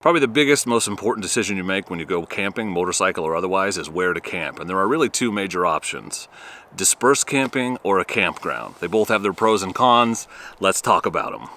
Probably the biggest, most important decision you make when you go camping, motorcycle or otherwise, is where to camp. And there are really two major options: dispersed camping or a campground. They both have their pros and cons. Let's talk about them.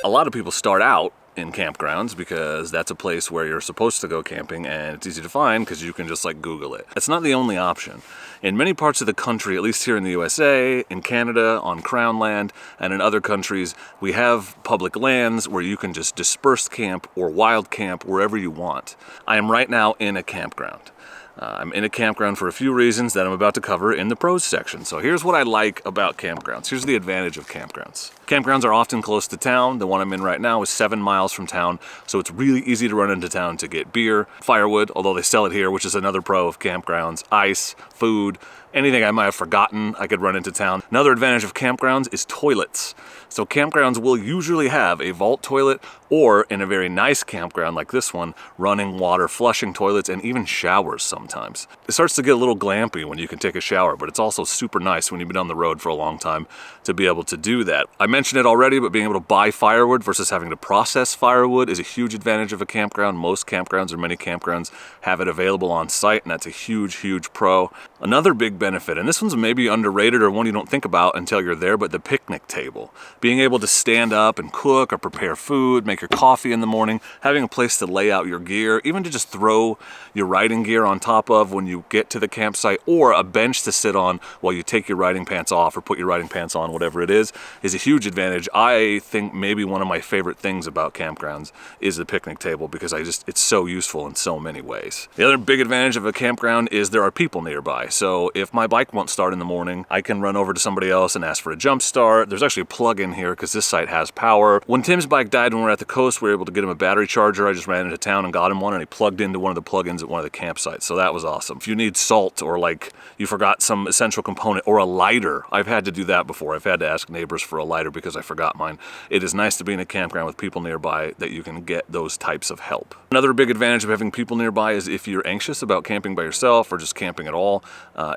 A lot of people start out in campgrounds because that's a place where you're supposed to go camping, and it's easy to find because you can just like Google it. It's not the only option. In many parts of the country, at least here in the USA, in Canada, on Crown land, and in other countries, we have public lands where you can just disperse camp or wild camp wherever you want. I am right now in a campground. I'm in a campground for a few reasons that I'm about to cover in the pros section. So here's what I like about campgrounds. Here's the advantage of campgrounds. Campgrounds are often close to town. The one I'm in right now is 7 miles from town, so it's really easy to run into town to get beer, firewood, although they sell it here, which is another pro of campgrounds, ice, food, anything I might have forgotten I could run into town. Another advantage of campgrounds is toilets. So campgrounds will usually have a vault toilet, or in a very nice campground like this one, running water, flushing toilets, and even showers sometimes. It starts to get a little glampy when you can take a shower, but it's also super nice when you've been on the road for a long time to be able to do that. I mentioned it already, but being able to buy firewood versus having to process firewood is a huge advantage of a campground. Most campgrounds, or many campgrounds, have it available on site, and that's a huge, huge pro. Another big benefit, and this one's maybe underrated or one you don't think about until you're there, but the picnic table. Being able to stand up and cook or prepare food, make your coffee in the morning, having a place to lay out your gear, even to just throw your riding gear on top of when you get to the campsite, or a bench to sit on while you take your riding pants off or put your riding pants on, whatever it is a huge advantage. I think maybe one of my favorite things about campgrounds is the picnic table, because it's so useful in so many ways. The other big advantage of a campground is there are people nearby. So if my bike won't start in the morning, I can run over to somebody else and ask for a jump start. There's actually a plug-in here because this site has power. When Tim's bike died when we were at the coast, we were able to get him a battery charger. I just ran into town and got him one, and he plugged into one of the plug-ins at one of the campsites. So that was awesome. If you need salt, or like you forgot some essential component, or a lighter, I've had to do that before. I've had to ask neighbors for a lighter because I forgot mine. It is nice to be in a campground with people nearby that you can get those types of help. Another big advantage of having people nearby is if you're anxious about camping by yourself or just camping at all,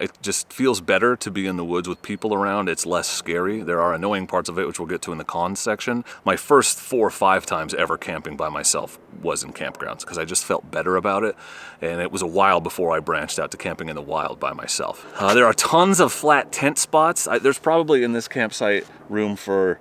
it just feels better to be in the woods with people around. It's less scary. There are annoying parts of it, which we'll get to in the cons section. My first 4 or 5 times ever camping by myself was in campgrounds because I just felt better about it, and it was a while before I branched out to camping in the wild by myself. There are tons of flat tent spots. There's probably in this campsite room for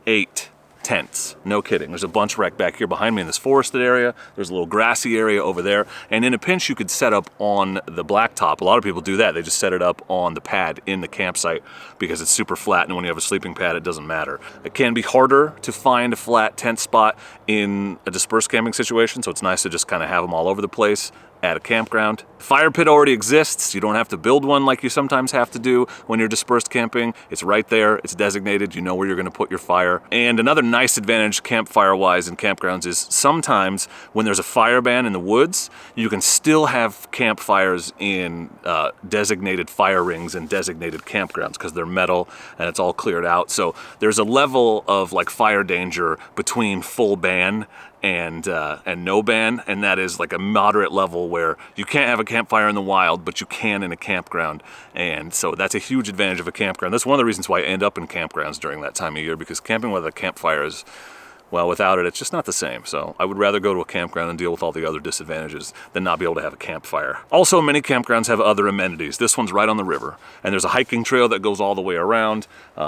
8 tents. No kidding. There's a bunch right back here behind me in this forested area. There's a little grassy area over there. And in a pinch, you could set up on the blacktop. A lot of people do that. They just set it up on the pad in the campsite because it's super flat, and when you have a sleeping pad, it doesn't matter. It can be harder to find a flat tent spot in a dispersed camping situation, so it's nice to just kind of have them all over the place at a campground. Fire pit already exists. You don't have to build one like you sometimes have to do when you're dispersed camping. It's right there. It's designated. You know where you're going to put your fire. And another nice advantage campfire-wise in campgrounds is sometimes when there's a fire ban in the woods, you can still have campfires in designated fire rings and designated campgrounds because they're metal and it's all cleared out. So there's a level of like fire danger between full ban and no ban, and that is like a moderate level where you can't have a campfire in the wild, but you can in a campground. And so that's a huge advantage of a campground. That's one of the reasons why I end up in campgrounds during that time of year, because camping with a campfire is, well, without it, it's just not the same. So I would rather go to a campground and deal with all the other disadvantages than not be able to have a campfire. Also, many campgrounds have other amenities. This one's right on the river, and there's a hiking trail that goes all the way around.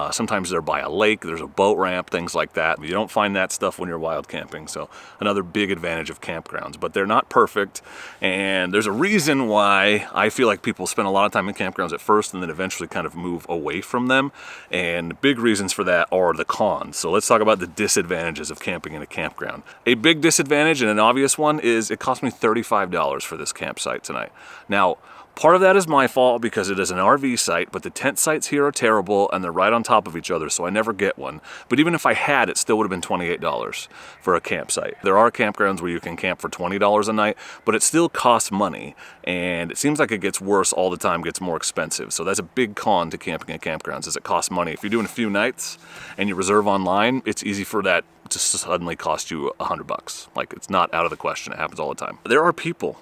Sometimes they're by a lake, there's a boat ramp, things like that. You don't find that stuff when you're wild camping, so another big advantage of campgrounds. But they're not perfect, and there's a reason why I feel like people spend a lot of time in campgrounds at first and then eventually kind of move away from them. And big reasons for that are the cons. So let's talk about the disadvantages of camping in a campground. A big disadvantage, and an obvious one, is it cost me $35 for this campsite tonight. Now, part of that is my fault because it is an RV site, but the tent sites here are terrible and they're right on top of each other, so I never get one. But even if I had, it still would have been $28 for a campsite. There are campgrounds where you can camp for $20 a night, but it still costs money, and it seems like it gets worse all the time, gets more expensive. So that's a big con to camping at campgrounds, is it costs money. If you're doing a few nights and you reserve online, it's easy for that to suddenly cost you $100. Like, it's not out of the question. It happens all the time. There are people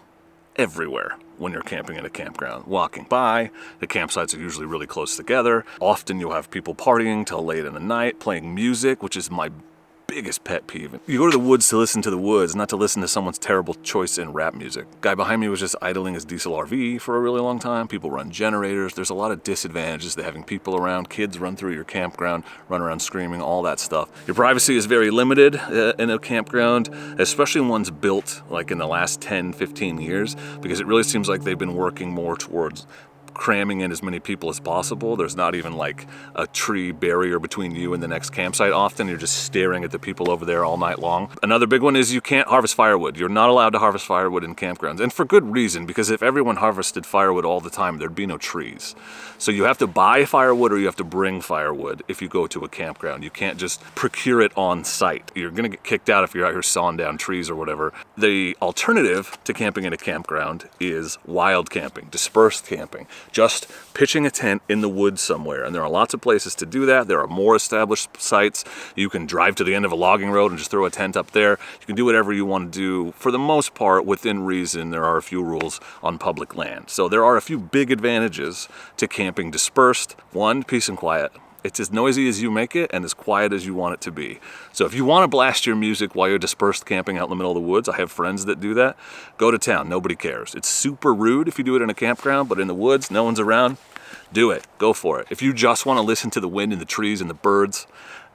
everywhere when you're camping in a campground. Walking by, the campsites are usually really close together. Often you'll have people partying till late in the night, playing music, which is my biggest pet peeve. You go to the woods to listen to the woods, not to listen to someone's terrible choice in rap music. Guy behind me was just idling his diesel RV for a really long time. People run generators. There's a lot of disadvantages to having people around. Kids run through your campground, run around screaming, all that stuff. Your privacy is very limited in a campground, especially ones built like in the last 10, 15 years, because it really seems like they've been working more towards cramming in as many people as possible. There's not even like a tree barrier between you and the next campsite. Often you're just staring at the people over there all night long. Another big one is you can't harvest firewood. You're not allowed to harvest firewood in campgrounds, and for good reason, because if everyone harvested firewood all the time, there'd be no trees. So you have to buy firewood or you have to bring firewood if you go to a campground. You can't just procure it on site. You're gonna get kicked out if you're out here sawing down trees or whatever. The alternative to camping in a campground is wild camping, dispersed camping. Just pitching a tent in the woods somewhere. And there are lots of places to do that. There are more established sites. You can drive to the end of a logging road and just throw a tent up there. You can do whatever you want to do. For the most part, within reason, there are a few rules on public land. So there are a few big advantages to camping dispersed. One, peace and quiet. It's as noisy as you make it and as quiet as you want it to be. So if you want to blast your music while you're dispersed camping out in the middle of the woods, I have friends that do that, go to town, nobody cares. It's super rude if you do it in a campground, but in the woods, no one's around, do it, go for it. If you just want to listen to the wind and the trees and the birds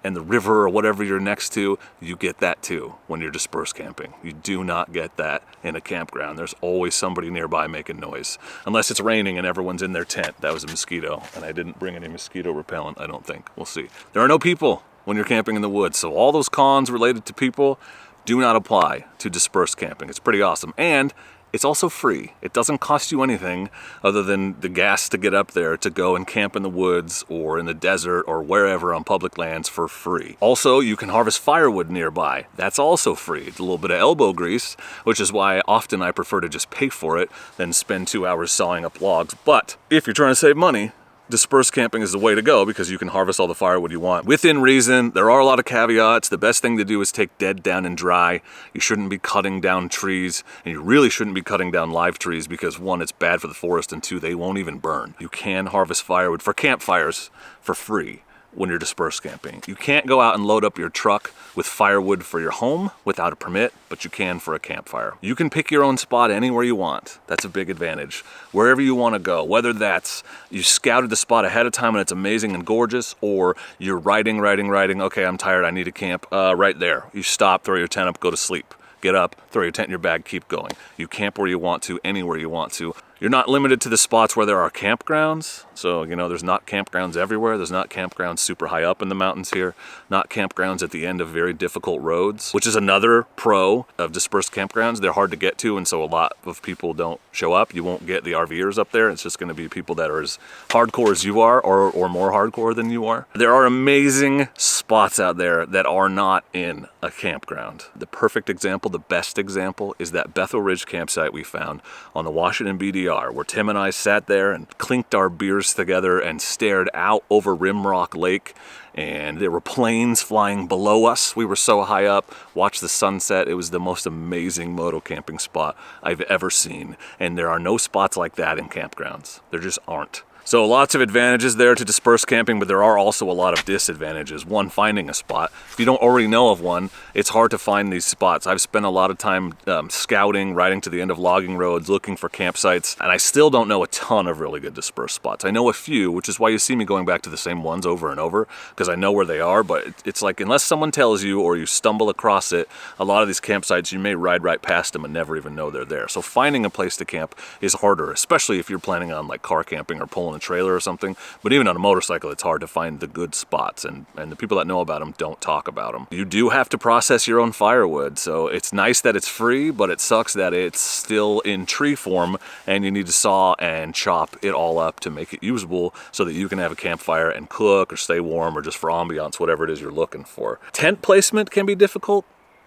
and the river or whatever you're next to, you get that too when you're dispersed camping. You do not get that in a campground. There's always somebody nearby making noise. Unless it's raining and everyone's in their tent. That was a mosquito, and I didn't bring any mosquito repellent, I don't think. We'll see. There are no people when you're camping in the woods, so all those cons related to people do not apply to dispersed camping. It's pretty awesome. And it's also free. It doesn't cost you anything other than the gas to get up there to go and camp in the woods or in the desert or wherever on public lands for free. Also, you can harvest firewood nearby. That's also free. It's a little bit of elbow grease, which is why often I prefer to just pay for it than spend 2 hours sawing up logs. But if you're trying to save money, dispersed camping is the way to go because you can harvest all the firewood you want. Within reason, there are a lot of caveats. The best thing to do is take dead down and dry. You shouldn't be cutting down trees, and you really shouldn't be cutting down live trees because one, it's bad for the forest, and two, they won't even burn. You can harvest firewood for campfires for free when you're dispersed camping. You can't go out and load up your truck with firewood for your home without a permit, but you can for a campfire. You can pick your own spot anywhere you want. That's a big advantage. Wherever you want to go, whether that's you scouted the spot ahead of time and it's amazing and gorgeous, or you're riding, okay, I'm tired, I need to camp, right there. You stop, throw your tent up, go to sleep. Get up, throw your tent in your bag, keep going. You camp where you want to, anywhere you want to. You're not limited to the spots where there are campgrounds. So, you know, there's not campgrounds everywhere. There's not campgrounds super high up in the mountains here. Not campgrounds at the end of very difficult roads, which is another pro of dispersed campgrounds. They're hard to get to, and so a lot of people don't show up. You won't get the RVers up there. It's just going to be people that are as hardcore as you are or more hardcore than you are. There are amazing spots out there that are not in a campground. The perfect example, the best example, is that Bethel Ridge campsite we found on the Washington BDR, where Tim and I sat there and clinked our beers together and stared out over Rimrock Lake, and there were planes flying below us. We were so high up, watched the sunset. It was the most amazing moto camping spot I've ever seen, and there are no spots like that in campgrounds. There just aren't. So lots of advantages there to dispersed camping, but there are also a lot of disadvantages. One, finding a spot. If you don't already know of one, it's hard to find these spots. I've spent a lot of time scouting, riding to the end of logging roads, looking for campsites, and I still don't know a ton of really good dispersed spots. I know a few, which is why you see me going back to the same ones over and over, because I know where they are, but it's like unless someone tells you or you stumble across it, a lot of these campsites, you may ride right past them and never even know they're there. So finding a place to camp is harder, especially if you're planning on like car camping or pulling a trailer or something. But even on a motorcycle, it's hard to find the good spots, and the people that know about them don't talk about them. You do have to process your own firewood, so it's nice that it's free, but it sucks that it's still in tree form and you need to saw and chop it all up to make it usable so that you can have a campfire and cook or stay warm or just for ambiance, whatever it is you're looking for. Tent placement can be difficult.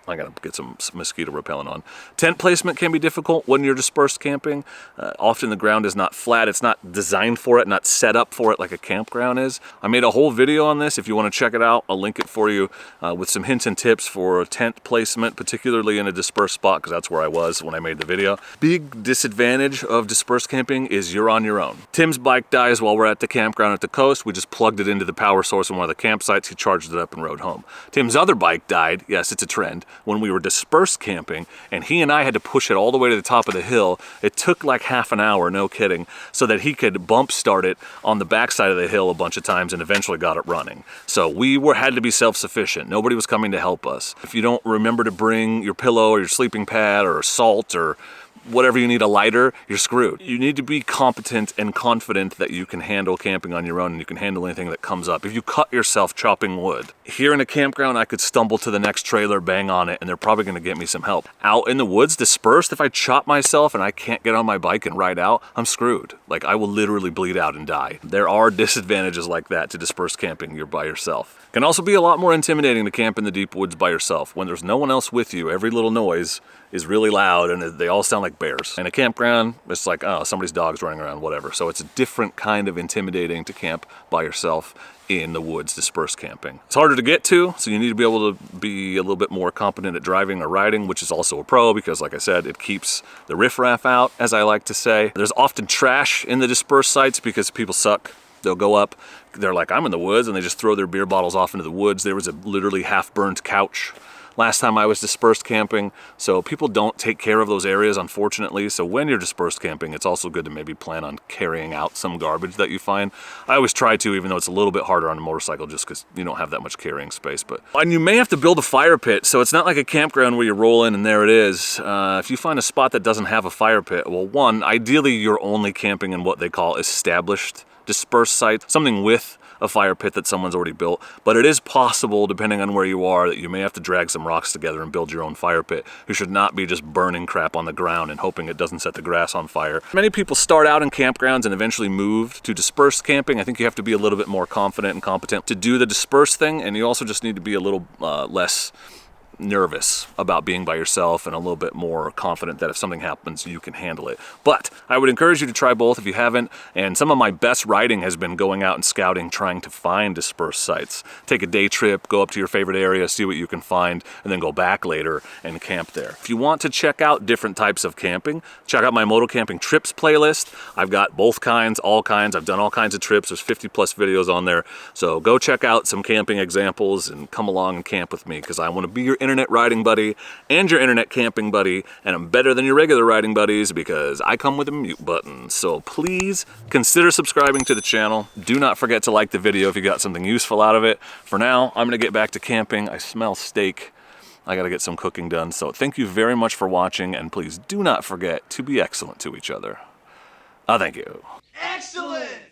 I gotta get some mosquito repellent on. Tent placement can be difficult when you're dispersed camping. Often the ground is not flat. It's not designed for it, not set up for it like a campground is. I made a whole video on this. If you want to check it out, I'll link it for you with some hints and tips for tent placement, particularly in a dispersed spot, because that's where I was when I made the video. Big disadvantage of dispersed camping is you're on your own. Tim's bike dies while we're at the campground at the coast. We just plugged it into the power source in one of the campsites. He charged it up and rode home. Tim's other bike died. Yes, it's a trend. When we were dispersed camping, and he and I had to push it all the way to the top of the hill. It took like half an hour, no kidding, so that he could bump start it on the backside of the hill a bunch of times and eventually got it running. So we had to be self-sufficient. Nobody was coming to help us. If you don't remember to bring your pillow or your sleeping pad or salt or whatever you need, a lighter, you're screwed. You need to be competent and confident that you can handle camping on your own and you can handle anything that comes up. If you cut yourself chopping wood, here in a campground, I could stumble to the next trailer, bang on it, and they're probably gonna get me some help. Out in the woods, dispersed, if I chop myself and I can't get on my bike and ride out, I'm screwed. Like, I will literally bleed out and die. There are disadvantages like that to dispersed camping. You're by yourself. It can also be a lot more intimidating to camp in the deep woods by yourself. When there's no one else with you, every little noise is really loud and they all sound like bears. In a campground, it's like, oh, somebody's dog's running around, whatever. So it's a different kind of intimidating to camp by yourself in the woods, dispersed camping. It's harder to get to, so you need to be able to be a little bit more competent at driving or riding, which is also a pro because, like I said, it keeps the riffraff out, as I like to say. There's often trash in the dispersed sites because people suck. They'll go up, they're like, I'm in the woods, and they just throw their beer bottles off into the woods. There was a literally half-burned couch last time I was dispersed camping. So people don't take care of those areas, unfortunately. So when you're dispersed camping, it's also good to maybe plan on carrying out some garbage that you find. I always try to, even though it's a little bit harder on a motorcycle just because you don't have that much carrying space. And you may have to build a fire pit. So it's not like a campground where you roll in and there it is. If you find a spot that doesn't have a fire pit, well, one, ideally you're only camping in what they call established dispersed site, something with a fire pit that someone's already built. But it is possible, depending on where you are, that you may have to drag some rocks together and build your own fire pit. You should not be just burning crap on the ground and hoping it doesn't set the grass on fire. Many people start out in campgrounds and eventually move to dispersed camping. I think you have to be a little bit more confident and competent to do the dispersed thing, and you also just need to be a little less nervous about being by yourself and a little bit more confident that if something happens, you can handle it. But I would encourage you to try both if you haven't. And some of my best riding has been going out and scouting, trying to find dispersed sites. Take a day trip, go up to your favorite area, see what you can find, and then go back later and camp there. If you want to check out different types of camping, check out my Moto Camping Trips playlist. I've got both kinds, all kinds. I've done all kinds of trips. There's 50 plus videos on there. So go check out some camping examples and come along and camp with me, because I want to be your internet riding buddy and your internet camping buddy, and I'm better than your regular riding buddies because I come with a mute button. So please consider subscribing to the channel. Do not forget to like the video if you got something useful out of it. For now, I'm gonna get back to camping. I smell steak. I gotta get some cooking done. So thank you very much for watching, and please do not forget to be excellent to each other. Thank you. Excellent!